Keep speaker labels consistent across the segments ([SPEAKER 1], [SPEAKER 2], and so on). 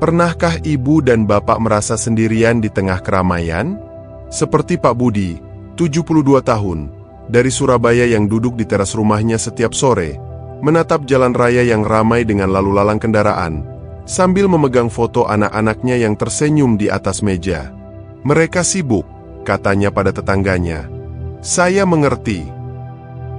[SPEAKER 1] Pernahkah ibu dan bapak merasa sendirian di tengah keramaian? Seperti Pak Budi, 72 tahun, dari Surabaya yang duduk di teras rumahnya setiap sore, menatap jalan raya yang ramai dengan lalu lalang kendaraan, sambil memegang foto anak-anaknya yang tersenyum di atas meja. Mereka sibuk, katanya pada tetangganya. Saya mengerti.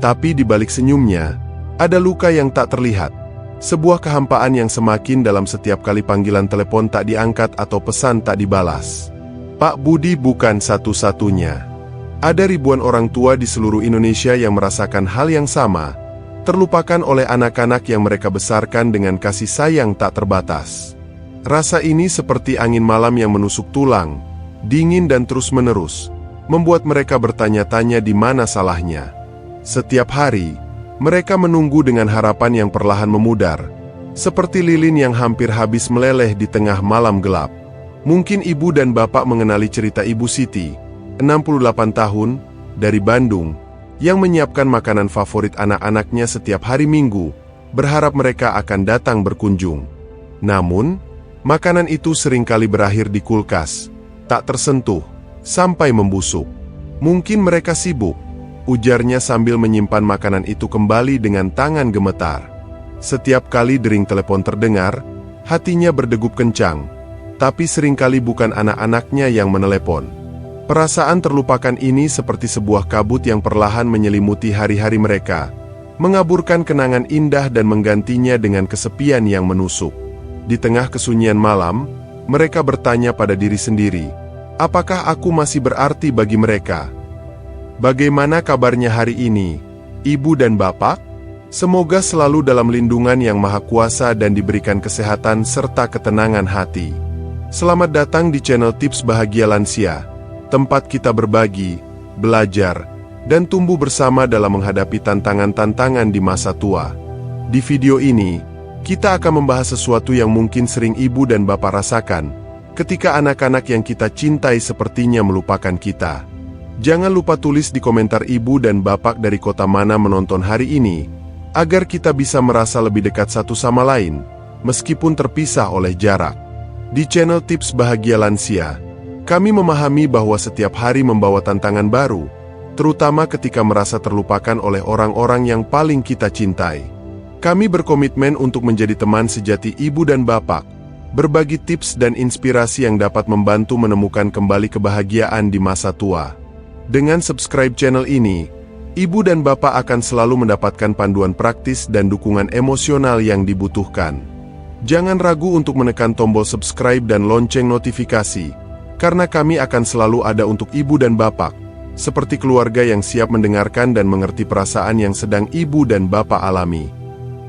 [SPEAKER 1] Tapi di balik senyumnya, ada luka yang tak terlihat. Sebuah kehampaan yang semakin dalam setiap kali panggilan telepon tak diangkat atau pesan tak dibalas. Pak Budi bukan satu-satunya. Ada ribuan orang tua di seluruh Indonesia yang merasakan hal yang sama, terlupakan oleh anak-anak yang mereka besarkan dengan kasih sayang tak terbatas. Rasa ini seperti angin malam yang menusuk tulang, dingin dan terus-menerus, membuat mereka bertanya-tanya di mana salahnya. Setiap hari, mereka menunggu dengan harapan yang perlahan memudar, seperti lilin yang hampir habis meleleh di tengah malam gelap. Mungkin ibu dan bapak mengenali cerita Ibu Siti, 68 tahun, dari Bandung, yang menyiapkan makanan favorit anak-anaknya setiap hari Minggu, berharap mereka akan datang berkunjung. Namun, makanan itu seringkali berakhir di kulkas, tak tersentuh, sampai membusuk. Mungkin mereka sibuk, ujarnya sambil menyimpan makanan itu kembali dengan tangan gemetar. Setiap kali dering telepon terdengar, hatinya berdegup kencang, tapi seringkali bukan anak-anaknya yang menelepon. Perasaan terlupakan ini seperti sebuah kabut yang perlahan menyelimuti hari-hari mereka, mengaburkan kenangan indah dan menggantinya dengan kesepian yang menusuk. Di tengah kesunyian malam, mereka bertanya pada diri sendiri, apakah aku masih berarti bagi mereka? Bagaimana kabarnya hari ini, ibu dan bapak? Semoga selalu dalam lindungan yang maha kuasa dan diberikan kesehatan serta ketenangan hati. Selamat datang di channel Tips Bahagia Lansia, tempat kita berbagi, belajar, dan tumbuh bersama dalam menghadapi tantangan-tantangan di masa tua. Di video ini, kita akan membahas sesuatu yang mungkin sering ibu dan bapak rasakan, ketika anak-anak yang kita cintai sepertinya melupakan kita. Jangan lupa tulis di komentar ibu dan bapak dari kota mana menonton hari ini, agar kita bisa merasa lebih dekat satu sama lain, meskipun terpisah oleh jarak. Di channel Tips Bahagia Lansia, kami memahami bahwa setiap hari membawa tantangan baru, terutama ketika merasa terlupakan oleh orang-orang yang paling kita cintai. Kami berkomitmen untuk menjadi teman sejati ibu dan bapak, berbagi tips dan inspirasi yang dapat membantu menemukan kembali kebahagiaan di masa tua. Dengan subscribe channel ini, ibu dan bapak akan selalu mendapatkan panduan praktis dan dukungan emosional yang dibutuhkan. Jangan ragu untuk menekan tombol subscribe dan lonceng notifikasi, karena kami akan selalu ada untuk ibu dan bapak, seperti keluarga yang siap mendengarkan dan mengerti perasaan yang sedang ibu dan bapak alami.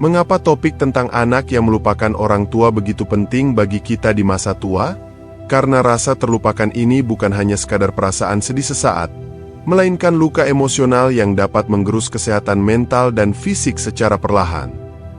[SPEAKER 1] Mengapa topik tentang anak yang melupakan orang tua begitu penting bagi kita di masa tua? Karena rasa terlupakan ini bukan hanya sekadar perasaan sedih sesaat, melainkan luka emosional yang dapat menggerus kesehatan mental dan fisik secara perlahan.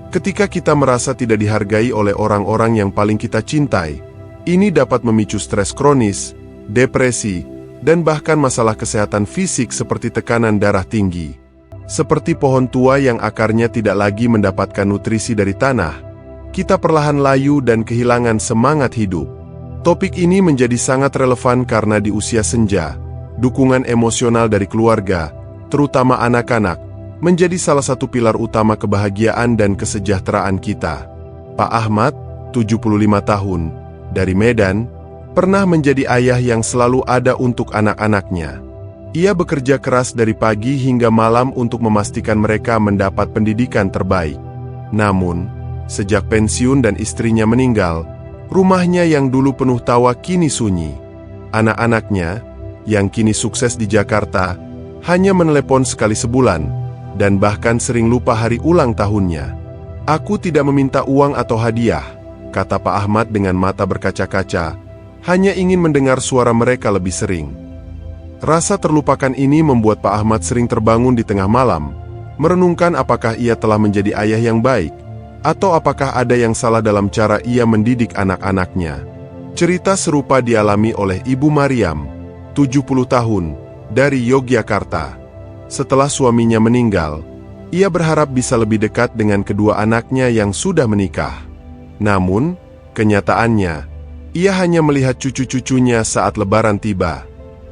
[SPEAKER 1] Ketika kita merasa tidak dihargai oleh orang-orang yang paling kita cintai, ini dapat memicu stres kronis, depresi, dan bahkan masalah kesehatan fisik seperti tekanan darah tinggi. Seperti pohon tua yang akarnya tidak lagi mendapatkan nutrisi dari tanah, kita perlahan layu dan kehilangan semangat hidup. Topik ini menjadi sangat relevan karena di usia senja, dukungan emosional dari keluarga, terutama anak-anak, menjadi salah satu pilar utama kebahagiaan dan kesejahteraan kita. Pak Ahmad, 75 tahun, dari Medan, pernah menjadi ayah yang selalu ada untuk anak-anaknya. Ia bekerja keras dari pagi hingga malam untuk memastikan mereka mendapat pendidikan terbaik. Namun, sejak pensiun dan istrinya meninggal, rumahnya yang dulu penuh tawa kini sunyi. Anak-anaknya, yang kini sukses di Jakarta, hanya menelepon sekali sebulan, dan bahkan sering lupa hari ulang tahunnya. Aku tidak meminta uang atau hadiah, kata Pak Ahmad dengan mata berkaca-kaca, hanya ingin mendengar suara mereka lebih sering. Rasa terlupakan ini membuat Pak Ahmad sering terbangun di tengah malam, merenungkan apakah ia telah menjadi ayah yang baik, atau apakah ada yang salah dalam cara ia mendidik anak-anaknya. Cerita serupa dialami oleh Ibu Mariam, 70 tahun, dari Yogyakarta. Setelah suaminya meninggal, ia berharap bisa lebih dekat dengan kedua anaknya yang sudah menikah. Namun, Kenyataannya, ia hanya melihat cucu-cucunya saat Lebaran tiba.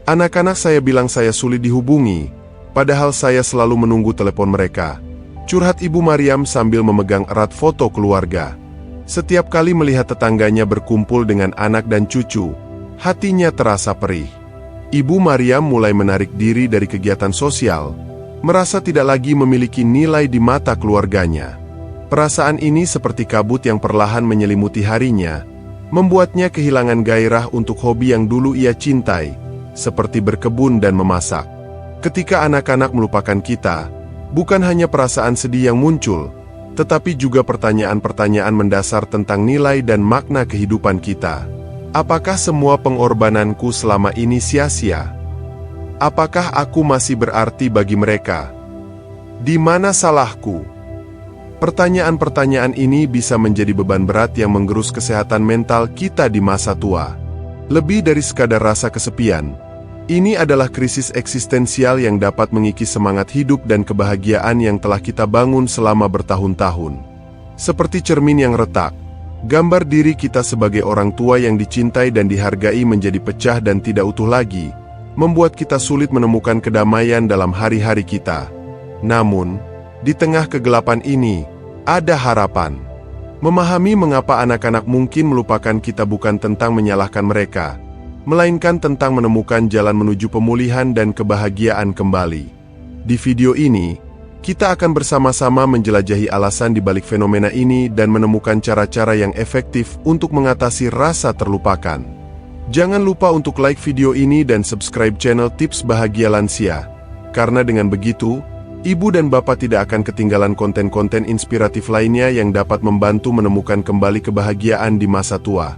[SPEAKER 1] Anak-anak saya bilang saya sulit dihubungi, padahal saya selalu menunggu telepon mereka. Curhat Ibu Mariam sambil memegang erat foto keluarga. Setiap kali melihat tetangganya berkumpul dengan anak dan cucu, hatinya terasa perih. Ibu Mariam mulai menarik diri dari kegiatan sosial, merasa tidak lagi memiliki nilai di mata keluarganya. Perasaan ini seperti kabut yang perlahan menyelimuti harinya, membuatnya kehilangan gairah untuk hobi yang dulu ia cintai, seperti berkebun dan memasak. Ketika anak-anak melupakan kita, bukan hanya perasaan sedih yang muncul, tetapi juga pertanyaan-pertanyaan mendasar tentang nilai dan makna kehidupan kita. Apakah semua pengorbananku selama ini sia-sia? Apakah aku masih berarti bagi mereka? Di mana salahku? Pertanyaan-pertanyaan ini bisa menjadi beban berat yang menggerus kesehatan mental kita di masa tua. Lebih dari sekadar rasa kesepian, ini adalah krisis eksistensial yang dapat mengikis semangat hidup dan kebahagiaan yang telah kita bangun selama bertahun-tahun. Seperti cermin yang retak, gambar diri kita sebagai orang tua yang dicintai dan dihargai menjadi pecah dan tidak utuh lagi, membuat kita sulit menemukan kedamaian dalam hari-hari kita. Namun, di tengah kegelapan ini, ada harapan. Memahami mengapa anak-anak mungkin melupakan kita bukan tentang menyalahkan mereka, melainkan tentang menemukan jalan menuju pemulihan dan kebahagiaan kembali. Di video ini, kita akan bersama-sama menjelajahi alasan di balik fenomena ini dan menemukan cara-cara yang efektif untuk mengatasi rasa terlupakan. Jangan lupa untuk like video ini dan subscribe channel Tips Bahagia Lansia, karena dengan begitu, Ibu dan Bapak tidak akan ketinggalan konten-konten inspiratif lainnya yang dapat membantu menemukan kembali kebahagiaan di masa tua.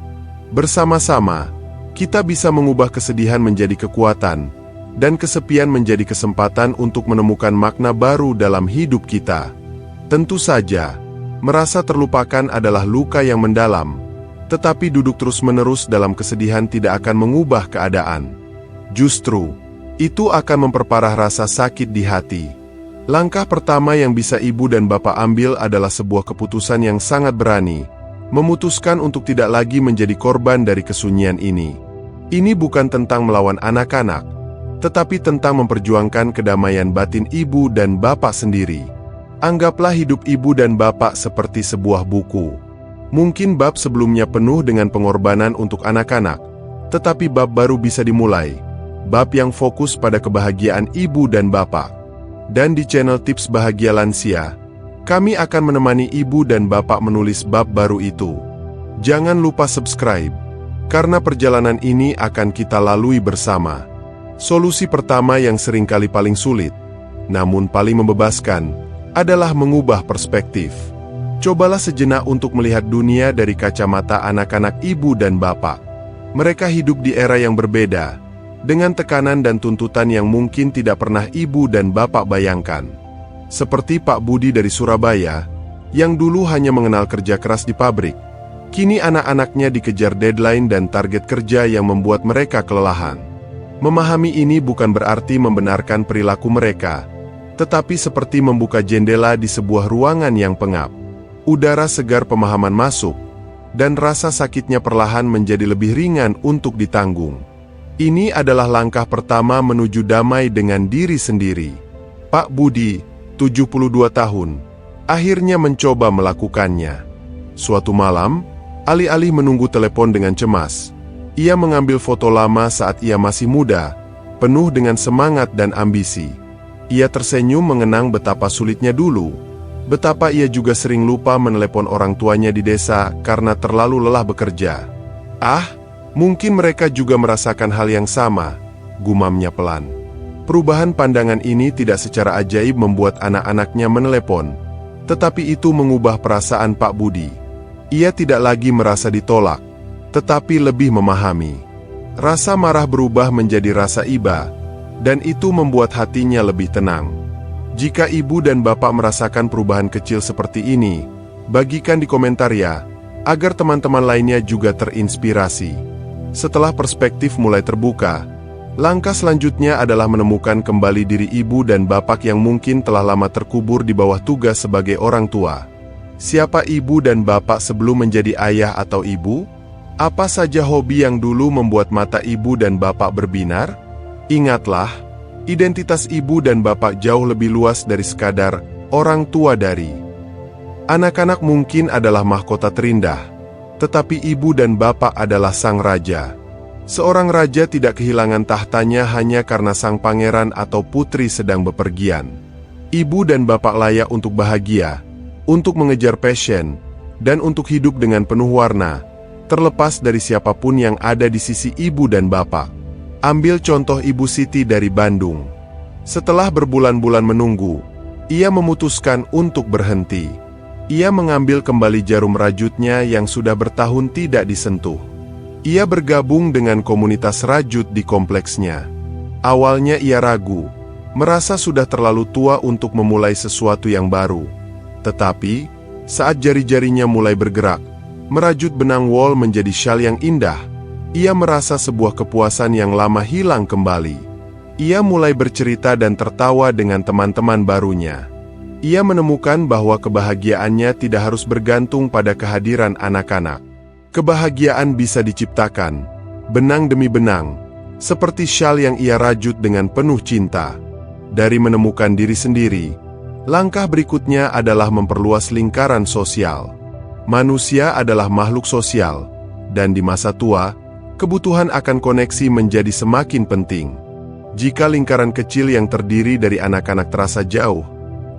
[SPEAKER 1] Bersama-sama, kita bisa mengubah kesedihan menjadi kekuatan, dan kesepian menjadi kesempatan untuk menemukan makna baru dalam hidup kita. Tentu saja, merasa terlupakan adalah luka yang mendalam, tetapi duduk terus-menerus dalam kesedihan tidak akan mengubah keadaan. Justru, itu akan memperparah rasa sakit di hati. Langkah pertama yang bisa ibu dan bapak ambil adalah sebuah keputusan yang sangat berani, memutuskan untuk tidak lagi menjadi korban dari kesunyian ini. Ini bukan tentang melawan anak-anak, tetapi tentang memperjuangkan kedamaian batin ibu dan bapak sendiri. Anggaplah hidup ibu dan bapak seperti sebuah buku. Mungkin bab sebelumnya penuh dengan pengorbanan untuk anak-anak, tetapi bab baru bisa dimulai, bab yang fokus pada kebahagiaan ibu dan bapak. Dan di channel Tips Bahagia Lansia, kami akan menemani ibu dan bapak menulis bab baru itu. Jangan lupa subscribe, karena perjalanan ini akan kita lalui bersama. Solusi pertama yang seringkali paling sulit, namun paling membebaskan, adalah mengubah perspektif. Cobalah sejenak untuk melihat dunia dari kacamata anak-anak ibu dan bapak. Mereka hidup di era yang berbeda, dengan tekanan dan tuntutan yang mungkin tidak pernah ibu dan bapak bayangkan. Seperti Pak Budi dari Surabaya, yang dulu hanya mengenal kerja keras di pabrik, kini anak-anaknya dikejar deadline dan target kerja yang membuat mereka kelelahan. Memahami ini bukan berarti membenarkan perilaku mereka, tetapi seperti membuka jendela di sebuah ruangan yang pengap. Udara segar pemahaman masuk, dan rasa sakitnya perlahan menjadi lebih ringan untuk ditanggung. Ini adalah langkah pertama menuju damai dengan diri sendiri. Pak Budi, 72 tahun, akhirnya mencoba melakukannya. Suatu malam, alih-alih menunggu telepon dengan cemas, ia mengambil foto lama saat ia masih muda, penuh dengan semangat dan ambisi. Ia tersenyum mengenang betapa sulitnya dulu, betapa ia juga sering lupa menelepon orang tuanya di desa karena terlalu lelah bekerja. Mungkin mereka juga merasakan hal yang sama, gumamnya pelan. Perubahan pandangan ini tidak secara ajaib membuat anak-anaknya menelepon, tetapi itu mengubah perasaan Pak Budi. Ia tidak lagi merasa ditolak, tetapi lebih memahami. Rasa marah berubah menjadi rasa iba, dan itu membuat hatinya lebih tenang. Jika ibu dan bapak merasakan perubahan kecil seperti ini, bagikan di komentar ya, agar teman-teman lainnya juga terinspirasi. Setelah perspektif mulai terbuka, langkah selanjutnya adalah menemukan kembali diri ibu dan bapak yang mungkin telah lama terkubur di bawah tugas sebagai orang tua. Siapa ibu dan bapak sebelum menjadi ayah atau ibu? Apa saja hobi yang dulu membuat mata ibu dan bapak berbinar? Ingatlah, identitas ibu dan bapak jauh lebih luas dari sekadar orang tua dari. Anak-anak mungkin adalah mahkota terindah, tetapi ibu dan bapak adalah sang raja. Seorang raja tidak kehilangan tahtanya hanya karena sang pangeran atau putri sedang bepergian. Ibu dan bapak layak untuk bahagia, untuk mengejar passion, dan untuk hidup dengan penuh warna, terlepas dari siapapun yang ada di sisi ibu dan bapak. Ambil contoh Ibu Siti dari Bandung. Setelah berbulan-bulan menunggu, ia memutuskan untuk berhenti. Ia mengambil kembali jarum rajutnya yang sudah bertahun tidak disentuh. Ia bergabung dengan komunitas rajut di kompleksnya. Awalnya ia ragu, merasa sudah terlalu tua untuk memulai sesuatu yang baru. Tetapi, saat jari-jarinya mulai bergerak, merajut benang wol menjadi syal yang indah, ia merasa sebuah kepuasan yang lama hilang kembali. Ia mulai bercerita dan tertawa dengan teman-teman barunya. Ia menemukan bahwa kebahagiaannya tidak harus bergantung pada kehadiran anak-anak. Kebahagiaan bisa diciptakan, benang demi benang, seperti syal yang ia rajut dengan penuh cinta. Dari menemukan diri sendiri, langkah berikutnya adalah memperluas lingkaran sosial. Manusia adalah makhluk sosial, dan di masa tua, kebutuhan akan koneksi menjadi semakin penting. Jika lingkaran kecil yang terdiri dari anak-anak terasa jauh,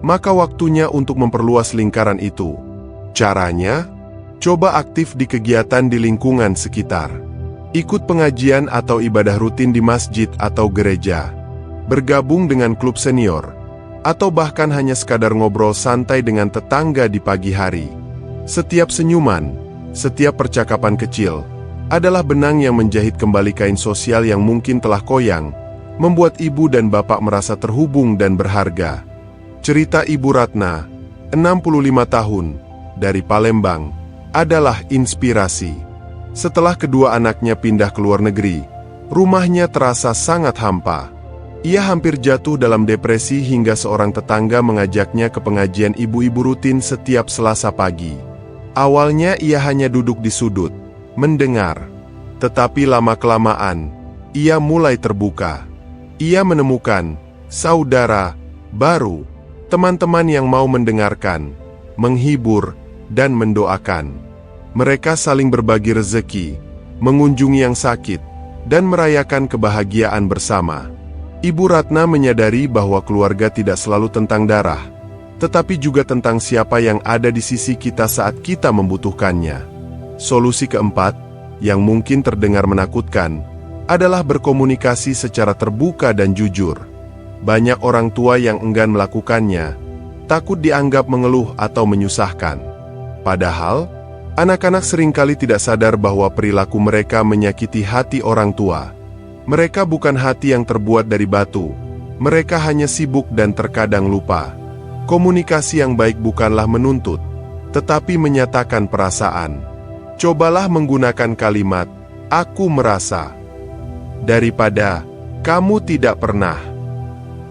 [SPEAKER 1] maka waktunya untuk memperluas lingkaran itu. Caranya, coba aktif di kegiatan di lingkungan sekitar. Ikut pengajian atau ibadah rutin di masjid atau gereja. Bergabung dengan klub senior, atau bahkan hanya sekadar ngobrol santai dengan tetangga di pagi hari. Setiap senyuman, setiap percakapan kecil, adalah benang yang menjahit kembali kain sosial yang mungkin telah koyang, membuat ibu dan bapak merasa terhubung dan berharga. Cerita Ibu Ratna, 65 tahun, dari Palembang, adalah inspirasi. Setelah kedua anaknya pindah ke luar negeri, rumahnya terasa sangat hampa. Ia hampir jatuh dalam depresi hingga seorang tetangga mengajaknya ke pengajian ibu-ibu rutin setiap Selasa pagi. Awalnya ia hanya duduk di sudut, mendengar. Tetapi lama-kelamaan, ia mulai terbuka. Ia menemukan saudara baru, teman-teman yang mau mendengarkan, menghibur, dan mendoakan. Mereka saling berbagi rezeki, mengunjungi yang sakit, dan merayakan kebahagiaan bersama. Ibu Ratna menyadari bahwa keluarga tidak selalu tentang darah, tetapi juga tentang siapa yang ada di sisi kita saat kita membutuhkannya. Solusi keempat, yang mungkin terdengar menakutkan, adalah berkomunikasi secara terbuka dan jujur. Banyak orang tua yang enggan melakukannya, takut dianggap mengeluh atau menyusahkan. Padahal, anak-anak seringkali tidak sadar bahwa perilaku mereka menyakiti hati orang tua. Mereka bukan hati yang terbuat dari batu, mereka hanya sibuk dan terkadang lupa. Komunikasi yang baik bukanlah menuntut, tetapi menyatakan perasaan. Cobalah menggunakan kalimat, "Aku merasa," daripada, "Kamu tidak pernah."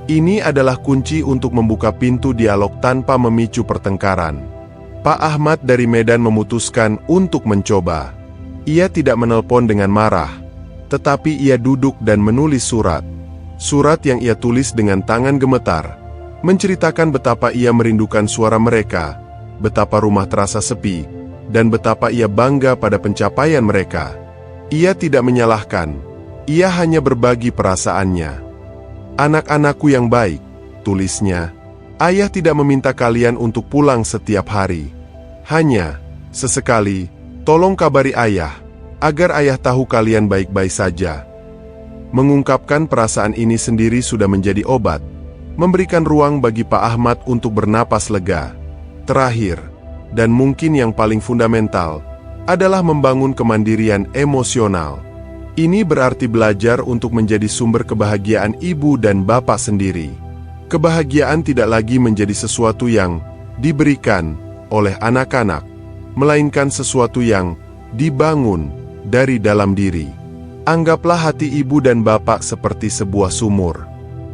[SPEAKER 1] Ini adalah kunci untuk membuka pintu dialog tanpa memicu pertengkaran. Pak Ahmad dari Medan memutuskan untuk mencoba. Ia tidak menelpon dengan marah, tetapi ia duduk dan menulis surat. Surat yang ia tulis dengan tangan gemetar, menceritakan betapa ia merindukan suara mereka, betapa rumah terasa sepi, dan betapa ia bangga pada pencapaian mereka. Ia tidak menyalahkan, ia hanya berbagi perasaannya. "Anak-anakku yang baik," tulisnya, "ayah tidak meminta kalian untuk pulang setiap hari. Hanya, sesekali, tolong kabari ayah, agar ayah tahu kalian baik-baik saja." Mengungkapkan perasaan ini sendiri sudah menjadi obat, memberikan ruang bagi Pak Ahmad untuk bernapas lega. Terakhir, dan mungkin yang paling fundamental, adalah membangun kemandirian emosional. Ini berarti belajar untuk menjadi sumber kebahagiaan ibu dan bapak sendiri. Kebahagiaan tidak lagi menjadi sesuatu yang diberikan oleh anak-anak, melainkan sesuatu yang dibangun dari dalam diri. Anggaplah hati ibu dan bapak seperti sebuah sumur.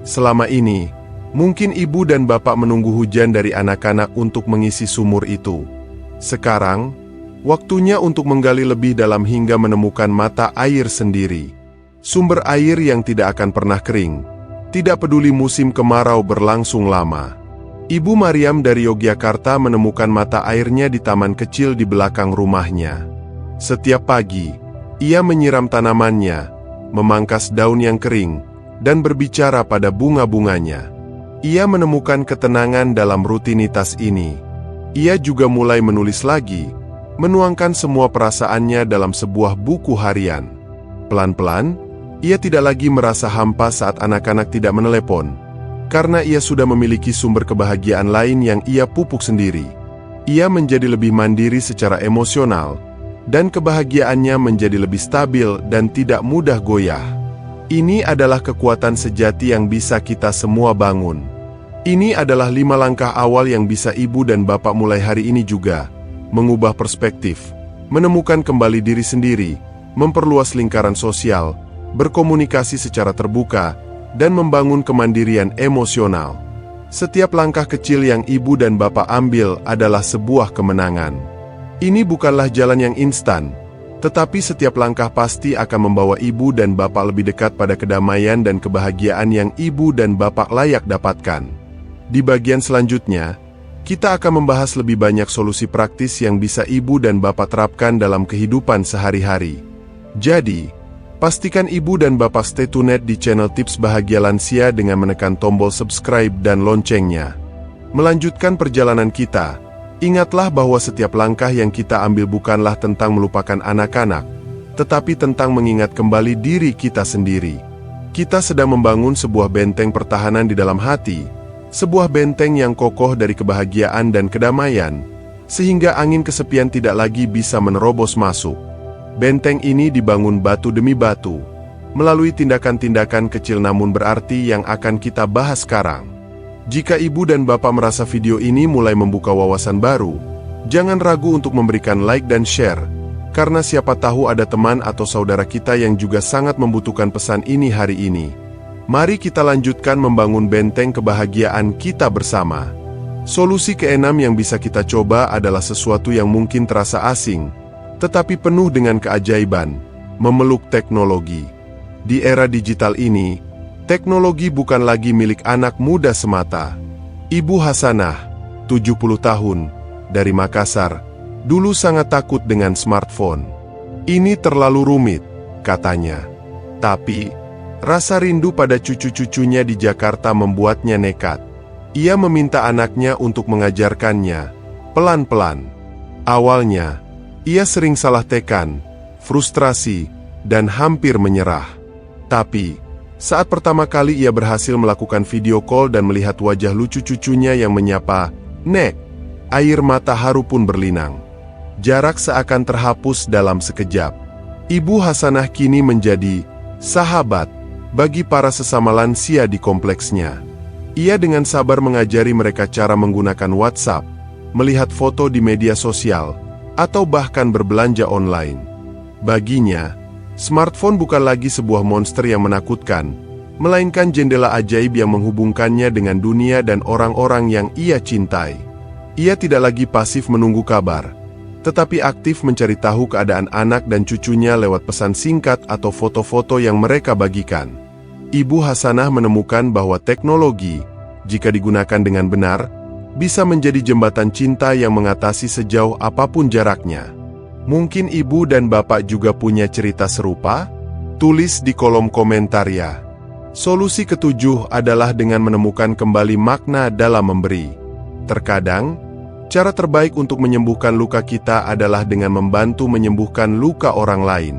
[SPEAKER 1] Selama ini, mungkin ibu dan bapak menunggu hujan dari anak-anak untuk mengisi sumur itu. Sekarang, waktunya untuk menggali lebih dalam hingga menemukan mata air sendiri. Sumber air yang tidak akan pernah kering, tidak peduli musim kemarau berlangsung lama. Ibu Mariam dari Yogyakarta menemukan mata airnya di taman kecil di belakang rumahnya. Setiap pagi, ia menyiram tanamannya, memangkas daun yang kering, dan berbicara pada bunga-bunganya. Ia menemukan ketenangan dalam rutinitas ini. Ia juga mulai menulis lagi, menuangkan semua perasaannya dalam sebuah buku harian. Pelan-pelan, ia tidak lagi merasa hampa saat anak-anak tidak menelepon, karena ia sudah memiliki sumber kebahagiaan lain yang ia pupuk sendiri. Ia menjadi lebih mandiri secara emosional, dan kebahagiaannya menjadi lebih stabil dan tidak mudah goyah. Ini adalah kekuatan sejati yang bisa kita semua bangun. Ini adalah 5 langkah awal yang bisa ibu dan bapak mulai hari ini juga. Mengubah perspektif, menemukan kembali diri sendiri, memperluas lingkaran sosial, berkomunikasi secara terbuka, dan membangun kemandirian emosional. Setiap langkah kecil yang ibu dan bapak ambil adalah sebuah kemenangan. Ini bukanlah jalan yang instan, tetapi setiap langkah pasti akan membawa ibu dan bapak lebih dekat pada kedamaian dan kebahagiaan yang ibu dan bapak layak dapatkan. Di bagian selanjutnya, kita akan membahas lebih banyak solusi praktis yang bisa ibu dan bapak terapkan dalam kehidupan sehari-hari. Jadi, pastikan ibu dan bapak stay tune di channel Tips Bahagia Lansia dengan menekan tombol subscribe dan loncengnya. Melanjutkan perjalanan kita, ingatlah bahwa setiap langkah yang kita ambil bukanlah tentang melupakan anak-anak, tetapi tentang mengingat kembali diri kita sendiri. Kita sedang membangun sebuah benteng pertahanan di dalam hati, sebuah benteng yang kokoh dari kebahagiaan dan kedamaian, sehingga angin kesepian tidak lagi bisa menerobos masuk. Benteng ini dibangun batu demi batu, melalui tindakan-tindakan kecil namun berarti yang akan kita bahas sekarang. Jika ibu dan bapak merasa video ini mulai membuka wawasan baru, jangan ragu untuk memberikan like dan share, karena siapa tahu ada teman atau saudara kita yang juga sangat membutuhkan pesan ini hari ini. Mari kita lanjutkan membangun benteng kebahagiaan kita bersama. Solusi keenam yang bisa kita coba adalah sesuatu yang mungkin terasa asing, tetapi penuh dengan keajaiban, memeluk teknologi. Di era digital ini, teknologi bukan lagi milik anak muda semata. Ibu Hasanah, 70 tahun, dari Makassar, dulu sangat takut dengan smartphone. Ini terlalu rumit, katanya. Tapi, rasa rindu pada cucu-cucunya di Jakarta membuatnya nekat. Ia meminta anaknya untuk mengajarkannya, pelan-pelan. Awalnya, ia sering salah tekan, frustrasi, dan hampir menyerah. Tapi, saat pertama kali ia berhasil melakukan video call dan melihat wajah lucu cucunya yang menyapa, "Nek," air mata haru pun berlinang. Jarak seakan terhapus dalam sekejap. Ibu Hasanah kini menjadi sahabat bagi para sesama lansia di kompleksnya. Ia dengan sabar mengajari mereka cara menggunakan WhatsApp, melihat foto di media sosial, atau bahkan berbelanja online. Baginya, smartphone bukan lagi sebuah monster yang menakutkan, melainkan jendela ajaib yang menghubungkannya dengan dunia dan orang-orang yang ia cintai. Ia tidak lagi pasif menunggu kabar, tetapi aktif mencari tahu keadaan anak dan cucunya lewat pesan singkat atau foto-foto yang mereka bagikan. Ibu Hasanah menemukan bahwa teknologi, jika digunakan dengan benar, bisa menjadi jembatan cinta yang mengatasi sejauh apapun jaraknya. Mungkin ibu dan bapak juga punya cerita serupa? Tulis di kolom komentar ya. Solusi ketujuh adalah dengan menemukan kembali makna dalam memberi. Terkadang, cara terbaik untuk menyembuhkan luka kita adalah dengan membantu menyembuhkan luka orang lain.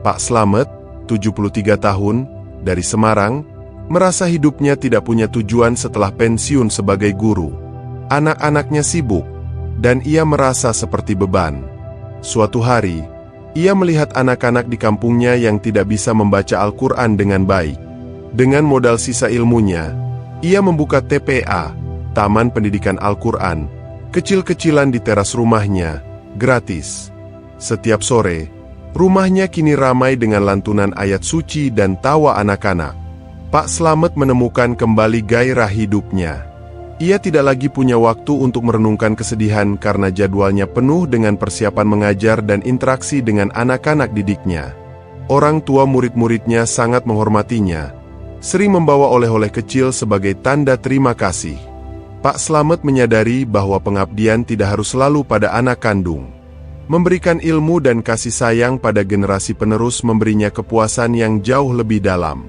[SPEAKER 1] Pak Slamet, 73 tahun, dari Semarang, merasa hidupnya tidak punya tujuan setelah pensiun sebagai guru. Anak-anaknya sibuk, dan ia merasa seperti beban. Suatu hari, ia melihat anak-anak di kampungnya yang tidak bisa membaca Al-Quran dengan baik. Dengan modal sisa ilmunya, ia membuka TPA, Taman Pendidikan Al-Quran, kecil-kecilan di teras rumahnya, gratis. Setiap sore, rumahnya kini ramai dengan lantunan ayat suci dan tawa anak-anak. Pak Slamet menemukan kembali gairah hidupnya. Ia tidak lagi punya waktu untuk merenungkan kesedihan karena jadwalnya penuh dengan persiapan mengajar dan interaksi dengan anak-anak didiknya. Orang tua murid-muridnya sangat menghormatinya, sering membawa oleh-oleh kecil sebagai tanda terima kasih. Pak Slamet menyadari bahwa pengabdian tidak harus selalu pada anak kandung. Memberikan ilmu dan kasih sayang pada generasi penerus memberinya kepuasan yang jauh lebih dalam.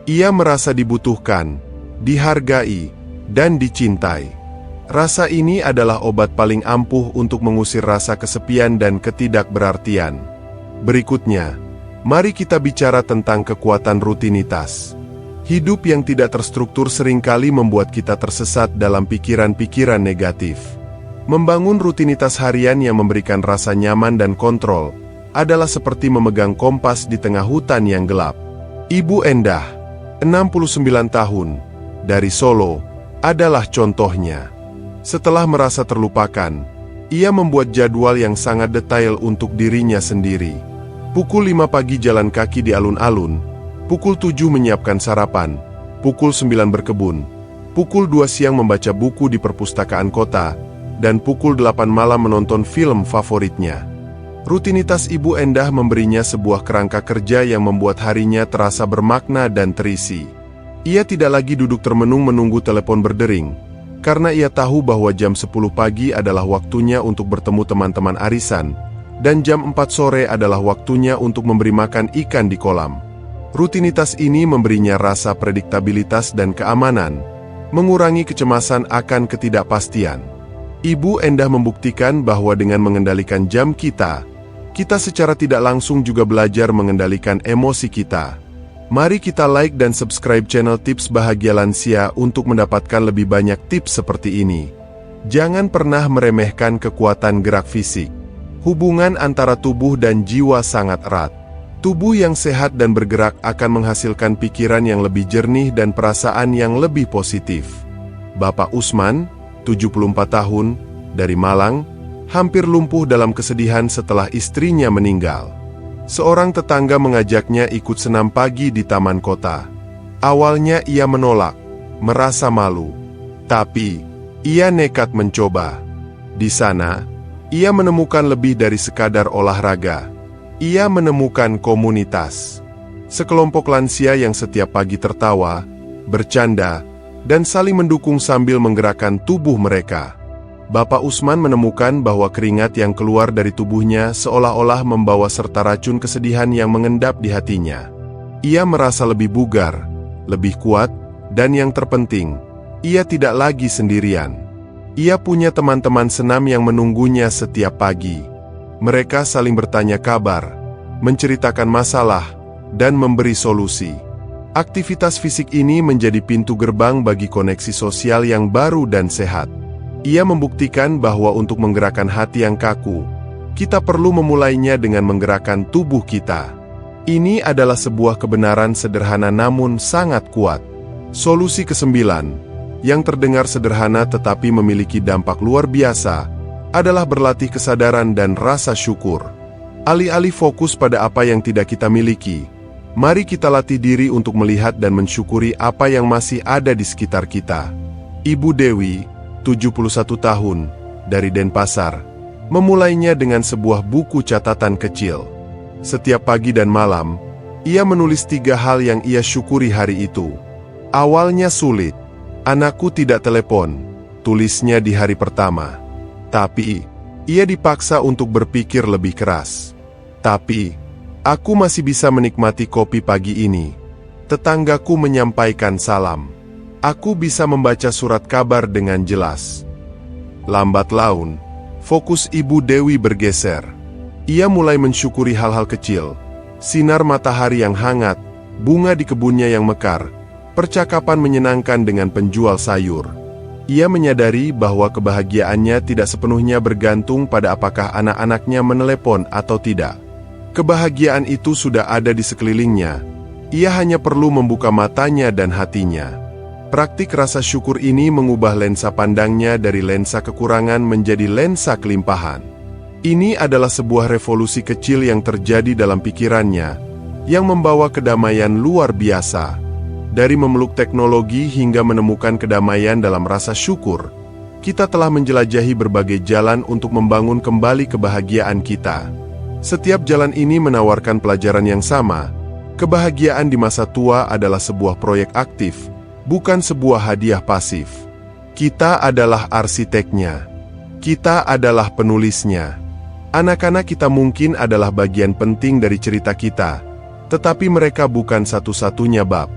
[SPEAKER 1] Ia merasa dibutuhkan, dihargai, dan dicintai. Rasa ini adalah obat paling ampuh untuk mengusir rasa kesepian dan ketidakberartian. Berikutnya, mari kita bicara tentang kekuatan rutinitas. Hidup yang tidak terstruktur seringkali membuat kita tersesat dalam pikiran-pikiran negatif. Membangun rutinitas harian yang memberikan rasa nyaman dan kontrol adalah seperti memegang kompas di tengah hutan yang gelap. Ibu Endah, 69 tahun, dari Solo, adalah contohnya. Setelah merasa terlupakan, ia membuat jadwal yang sangat detail untuk dirinya sendiri. Pukul 5 pagi jalan kaki di alun-alun, pukul 7 menyiapkan sarapan, pukul 9 berkebun, pukul 2 siang membaca buku di perpustakaan kota, dan pukul 8 malam menonton film favoritnya. Rutinitas Ibu Endah memberinya sebuah kerangka kerja yang membuat harinya terasa bermakna dan terisi. Ia tidak lagi duduk termenung menunggu telepon berdering, karena ia tahu bahwa jam 10 pagi adalah waktunya untuk bertemu teman-teman arisan, dan jam 4 sore adalah waktunya untuk memberi makan ikan di kolam. Rutinitas ini memberinya rasa prediktabilitas dan keamanan, mengurangi kecemasan akan ketidakpastian. Ibu Endah membuktikan bahwa dengan mengendalikan jam kita secara tidak langsung juga belajar mengendalikan emosi kita. Mari kita like dan subscribe channel Tips Bahagia Lansia untuk mendapatkan lebih banyak tips seperti ini. Jangan pernah meremehkan kekuatan gerak fisik. Hubungan antara tubuh dan jiwa sangat erat. Tubuh yang sehat dan bergerak akan menghasilkan pikiran yang lebih jernih dan perasaan yang lebih positif. Bapak Usman, 74 tahun, dari Malang, hampir lumpuh dalam kesedihan setelah istrinya meninggal. Seorang tetangga mengajaknya ikut senam pagi di taman kota. Awalnya ia menolak, merasa malu. Tapi, ia nekat mencoba. Di sana, ia menemukan lebih dari sekadar olahraga. Ia menemukan komunitas. Sekelompok lansia yang setiap pagi tertawa, bercanda, dan saling mendukung sambil menggerakkan tubuh mereka. Bapak Usman menemukan bahwa keringat yang keluar dari tubuhnya seolah-olah membawa serta racun kesedihan yang mengendap di hatinya. Ia merasa lebih bugar, lebih kuat, dan yang terpenting, ia tidak lagi sendirian. Ia punya teman-teman senam yang menunggunya setiap pagi. Mereka saling bertanya kabar, menceritakan masalah, dan memberi solusi. Aktivitas fisik ini menjadi pintu gerbang bagi koneksi sosial yang baru dan sehat. Ia membuktikan bahwa untuk menggerakkan hati yang kaku, kita perlu memulainya dengan menggerakkan tubuh kita. Ini adalah sebuah kebenaran sederhana namun sangat kuat. Solusi ke-9, yang terdengar sederhana tetapi memiliki dampak luar biasa, adalah berlatih kesadaran dan rasa syukur. Alih-alih fokus pada apa yang tidak kita miliki, mari kita latih diri untuk melihat dan mensyukuri apa yang masih ada di sekitar kita. Ibu Dewi, 71 tahun, dari Denpasar, memulainya dengan sebuah buku catatan kecil. Setiap pagi dan malam, ia menulis 3 hal yang ia syukuri hari itu. Awalnya sulit. Anakku tidak telepon, tulisnya di hari pertama. Tapi, ia dipaksa untuk berpikir lebih keras. Tapi, aku masih bisa menikmati kopi pagi ini. Tetanggaku menyampaikan salam. Aku bisa membaca surat kabar dengan jelas. Lambat laun, fokus Ibu Dewi bergeser. Ia mulai mensyukuri hal-hal kecil. Sinar matahari yang hangat, bunga di kebunnya yang mekar, percakapan menyenangkan dengan penjual sayur. Ia menyadari bahwa kebahagiaannya tidak sepenuhnya bergantung pada apakah anak-anaknya menelepon atau tidak. Kebahagiaan itu sudah ada di sekelilingnya. Ia hanya perlu membuka matanya dan hatinya. Praktik rasa syukur ini mengubah lensa pandangnya dari lensa kekurangan menjadi lensa kelimpahan. Ini adalah sebuah revolusi kecil yang terjadi dalam pikirannya, yang membawa kedamaian luar biasa. Dari memeluk teknologi hingga menemukan kedamaian dalam rasa syukur, kita telah menjelajahi berbagai jalan untuk membangun kembali kebahagiaan kita. Setiap jalan ini menawarkan pelajaran yang sama. Kebahagiaan di masa tua adalah sebuah proyek aktif, bukan sebuah hadiah pasif. Kita adalah arsiteknya. Kita adalah penulisnya. Anak-anak kita mungkin adalah bagian penting dari cerita kita, tetapi mereka bukan satu-satunya bab.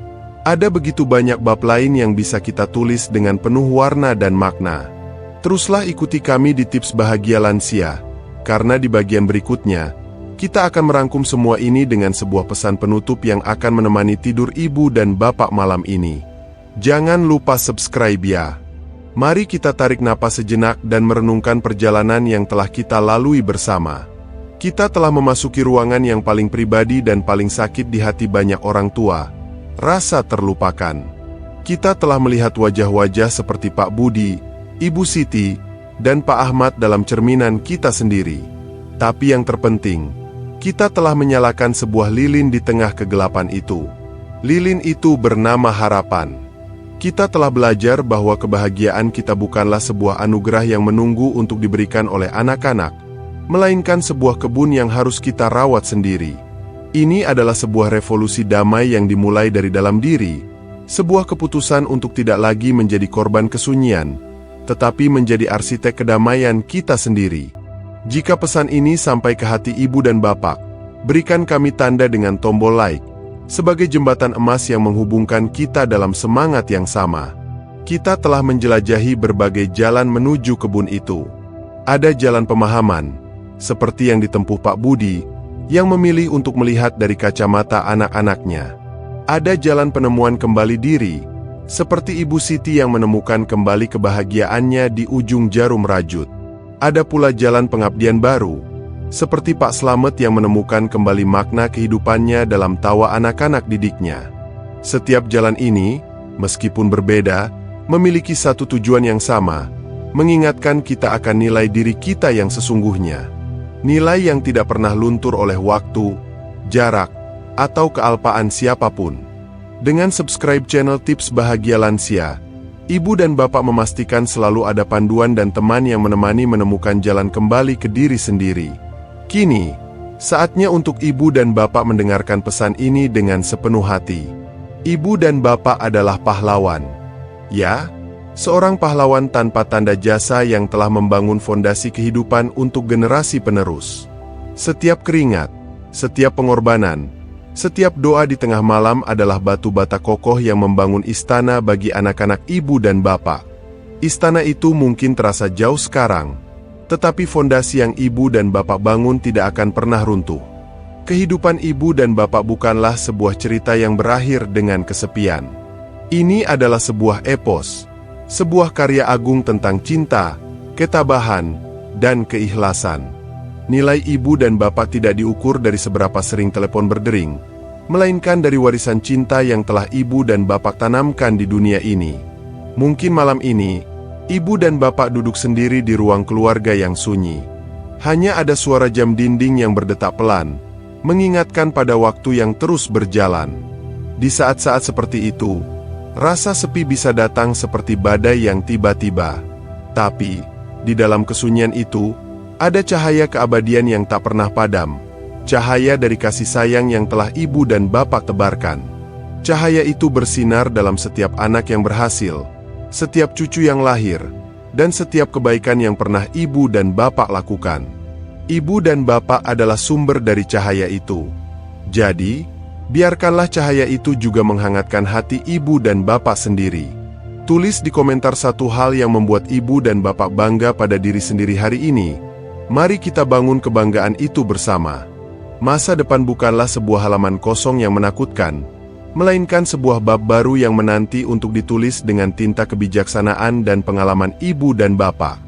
[SPEAKER 1] Ada begitu banyak bab lain yang bisa kita tulis dengan penuh warna dan makna. Teruslah ikuti kami di Tips Bahagia Lansia, karena di bagian berikutnya, kita akan merangkum semua ini dengan sebuah pesan penutup yang akan menemani tidur ibu dan bapak malam ini. Jangan lupa subscribe ya. Mari kita tarik napas sejenak dan merenungkan perjalanan yang telah kita lalui bersama. Kita telah memasuki ruangan yang paling pribadi dan paling sakit di hati banyak orang tua. Rasa terlupakan. Kita telah melihat wajah-wajah seperti Pak Budi, Ibu Siti, dan Pak Ahmad dalam cerminan kita sendiri. Tapi yang terpenting, kita telah menyalakan sebuah lilin di tengah kegelapan itu. Lilin itu bernama harapan. Kita telah belajar bahwa kebahagiaan kita bukanlah sebuah anugerah yang menunggu untuk diberikan oleh anak-anak, melainkan sebuah kebun yang harus kita rawat sendiri. Ini adalah sebuah revolusi damai yang dimulai dari dalam diri, sebuah keputusan untuk tidak lagi menjadi korban kesunyian, tetapi menjadi arsitek kedamaian kita sendiri. Jika pesan ini sampai ke hati ibu dan bapak, berikan kami tanda dengan tombol like, sebagai jembatan emas yang menghubungkan kita dalam semangat yang sama. Kita telah menjelajahi berbagai jalan menuju kebun itu. Ada jalan pemahaman, seperti yang ditempuh Pak Budi, yang memilih untuk melihat dari kacamata anak-anaknya. Ada jalan penemuan kembali diri, seperti Ibu Siti yang menemukan kembali kebahagiaannya di ujung jarum rajut. Ada pula jalan pengabdian baru, seperti Pak Slamet yang menemukan kembali makna kehidupannya dalam tawa anak-anak didiknya. Setiap jalan ini, meskipun berbeda, memiliki satu tujuan yang sama, mengingatkan kita akan nilai diri kita yang sesungguhnya. Nilai yang tidak pernah luntur oleh waktu, jarak, atau kealpaan siapapun. Dengan subscribe channel Tips Bahagia Lansia, ibu dan bapak memastikan selalu ada panduan dan teman yang menemani menemukan jalan kembali ke diri sendiri. Kini, saatnya untuk ibu dan bapak mendengarkan pesan ini dengan sepenuh hati. Ibu dan bapak adalah pahlawan. Ya, seorang pahlawan tanpa tanda jasa yang telah membangun fondasi kehidupan untuk generasi penerus. Setiap keringat, setiap pengorbanan, setiap doa di tengah malam adalah batu bata kokoh yang membangun istana bagi anak-anak ibu dan bapak. Istana itu mungkin terasa jauh sekarang, tetapi fondasi yang ibu dan bapak bangun tidak akan pernah runtuh. Kehidupan ibu dan bapak bukanlah sebuah cerita yang berakhir dengan kesepian. Ini adalah sebuah epos, sebuah karya agung tentang cinta, ketabahan, dan keikhlasan. Nilai ibu dan bapak tidak diukur dari seberapa sering telepon berdering, melainkan dari warisan cinta yang telah ibu dan bapak tanamkan di dunia ini. Mungkin malam ini, ibu dan bapak duduk sendiri di ruang keluarga yang sunyi. Hanya ada suara jam dinding yang berdetak pelan, mengingatkan pada waktu yang terus berjalan. Di saat-saat seperti itu, rasa sepi bisa datang seperti badai yang tiba-tiba. Tapi, di dalam kesunyian itu, ada cahaya keabadian yang tak pernah padam. Cahaya dari kasih sayang yang telah ibu dan bapak tebarkan. Cahaya itu bersinar dalam setiap anak yang berhasil, setiap cucu yang lahir, dan setiap kebaikan yang pernah ibu dan bapak lakukan. Ibu dan bapak adalah sumber dari cahaya itu. Jadi, biarkanlah cahaya itu juga menghangatkan hati ibu dan bapak sendiri. Tulis di komentar satu hal yang membuat ibu dan bapak bangga pada diri sendiri hari ini. Mari kita bangun kebanggaan itu bersama. Masa depan bukanlah sebuah halaman kosong yang menakutkan, melainkan sebuah bab baru yang menanti untuk ditulis dengan tinta kebijaksanaan dan pengalaman ibu dan bapak.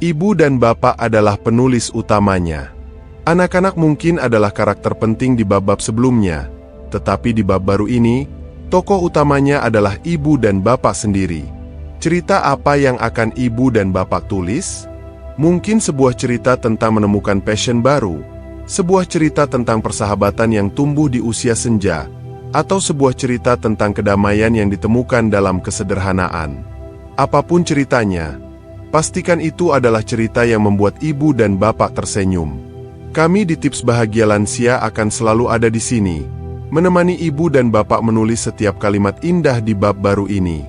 [SPEAKER 1] Ibu dan bapak adalah penulis utamanya. Anak-anak mungkin adalah karakter penting di bab-bab sebelumnya, tetapi di bab baru ini, tokoh utamanya adalah ibu dan bapak sendiri. Cerita apa yang akan ibu dan bapak tulis? Mungkin sebuah cerita tentang menemukan passion baru, sebuah cerita tentang persahabatan yang tumbuh di usia senja, atau sebuah cerita tentang kedamaian yang ditemukan dalam kesederhanaan. Apapun ceritanya, pastikan itu adalah cerita yang membuat ibu dan bapak tersenyum. Kami di Tips Bahagia Lansia akan selalu ada di sini, menemani ibu dan bapak menulis setiap kalimat indah di bab baru ini.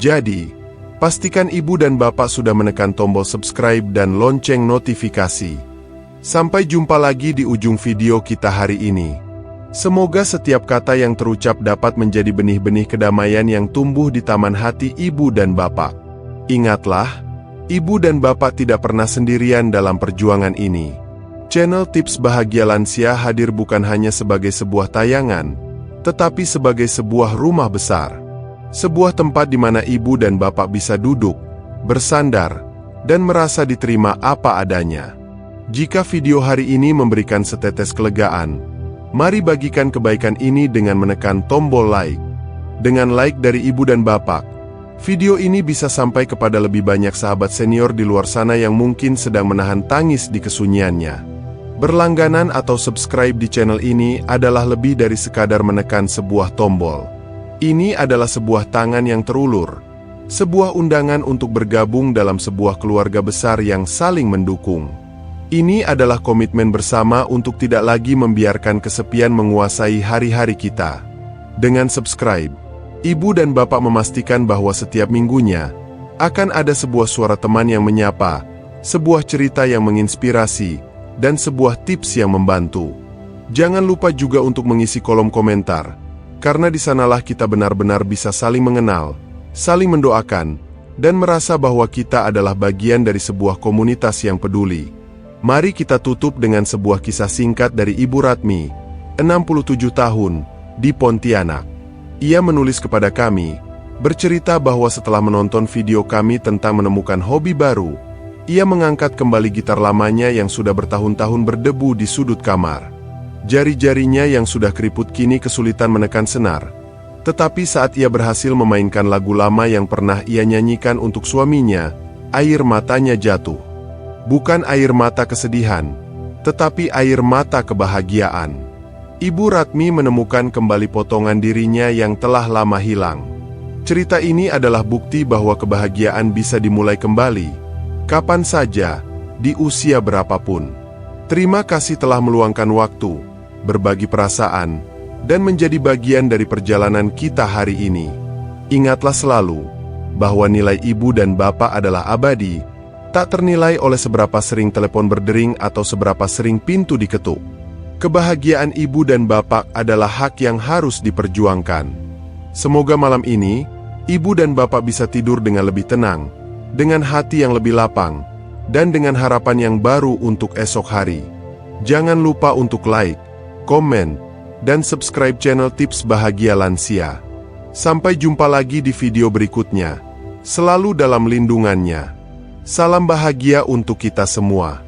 [SPEAKER 1] Jadi, pastikan ibu dan bapak sudah menekan tombol subscribe dan lonceng notifikasi. Sampai jumpa lagi di ujung video kita hari ini. Semoga setiap kata yang terucap dapat menjadi benih-benih kedamaian yang tumbuh di taman hati ibu dan bapak. Ingatlah, ibu dan bapak tidak pernah sendirian dalam perjuangan ini. Channel Tips Bahagia Lansia hadir bukan hanya sebagai sebuah tayangan, tetapi sebagai sebuah rumah besar. Sebuah tempat di mana ibu dan bapak bisa duduk, bersandar, dan merasa diterima apa adanya. Jika video hari ini memberikan setetes kelegaan, mari bagikan kebaikan ini dengan menekan tombol like. Dengan like dari ibu dan bapak, video ini bisa sampai kepada lebih banyak sahabat senior di luar sana yang mungkin sedang menahan tangis di kesunyiannya. Berlangganan atau subscribe di channel ini adalah lebih dari sekadar menekan sebuah tombol. Ini adalah sebuah tangan yang terulur, sebuah undangan untuk bergabung dalam sebuah keluarga besar yang saling mendukung. Ini adalah komitmen bersama untuk tidak lagi membiarkan kesepian menguasai hari-hari kita. Dengan subscribe, ibu dan bapak memastikan bahwa setiap minggunya akan ada sebuah suara teman yang menyapa, sebuah cerita yang menginspirasi, dan sebuah tips yang membantu. Jangan lupa juga untuk mengisi kolom komentar, karena di sanalah kita benar-benar bisa saling mengenal, saling mendoakan, dan merasa bahwa kita adalah bagian dari sebuah komunitas yang peduli. Mari kita tutup dengan sebuah kisah singkat dari Ibu Ratmi, 67 tahun, di Pontianak. Ia menulis kepada kami, bercerita bahwa setelah menonton video kami tentang menemukan hobi baru, ia mengangkat kembali gitar lamanya yang sudah bertahun-tahun berdebu di sudut kamar. Jari-jarinya yang sudah keriput kini kesulitan menekan senar. Tetapi saat ia berhasil memainkan lagu lama yang pernah ia nyanyikan untuk suaminya, air matanya jatuh. Bukan air mata kesedihan, tetapi air mata kebahagiaan. Ibu Ratmi menemukan kembali potongan dirinya yang telah lama hilang. Cerita ini adalah bukti bahwa kebahagiaan bisa dimulai kembali, kapan saja, di usia berapapun. Terima kasih telah meluangkan waktu, berbagi perasaan, dan menjadi bagian dari perjalanan kita hari ini. Ingatlah selalu, bahwa nilai ibu dan bapak adalah abadi, tak ternilai oleh seberapa sering telepon berdering atau seberapa sering pintu diketuk. Kebahagiaan ibu dan bapak adalah hak yang harus diperjuangkan. Semoga malam ini, ibu dan bapak bisa tidur dengan lebih tenang, dengan hati yang lebih lapang, dan dengan harapan yang baru untuk esok hari. Jangan lupa untuk like, komen, dan subscribe channel Tips Bahagia Lansia. Sampai jumpa lagi di video berikutnya. Selalu dalam lindungannya. Salam bahagia untuk kita semua.